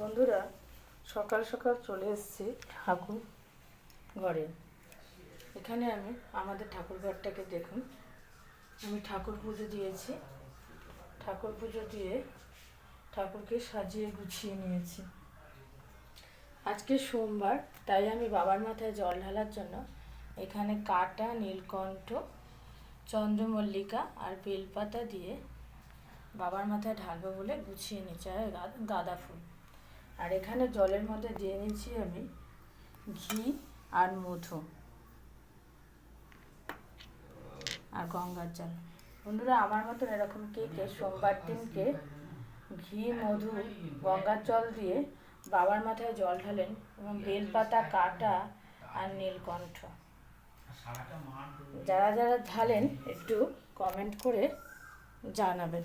বন্ধুরা, সকাল সকাল চলে এসেছি ঠাকুর ঘরে। এখানে আমি আমাদের ঠাকুর ঘরটাকে দেখুন, আমি ঠাকুর পুজো দিয়েছি। ঠাকুর পুজো দিয়ে ঠাকুরকে সাজিয়ে গুছিয়ে নিয়েছি। আজকে সোমবার, তাই আমি বাবার মাথায় জল ঢালার জন্য এখানে কাটা, নীলকণ্ঠ, চন্দ্রমল্লিকা আর বেলপাতা দিয়ে বাবার মাথায় ঢালবো বলে গুছিয়ে নিচ্ছি, আর গাঁদা ফুল। আর এখানে জলের মধ্যে দিয়ে নিচ্ছি আমি ঘি আর মধু আর গঙ্গার জল। বন্ধুরা, আমার মতন এরকম কে কে সোমবার দিনকে ঘি, মধু, গঙ্গার জল দিয়ে বাবার মাথায় জল ঢালেন এবং বেলপাতা, কাটা আর নীলকণ্ঠ? যারা যারা ঢালেন একটু কমেন্ট করে জানাবেন।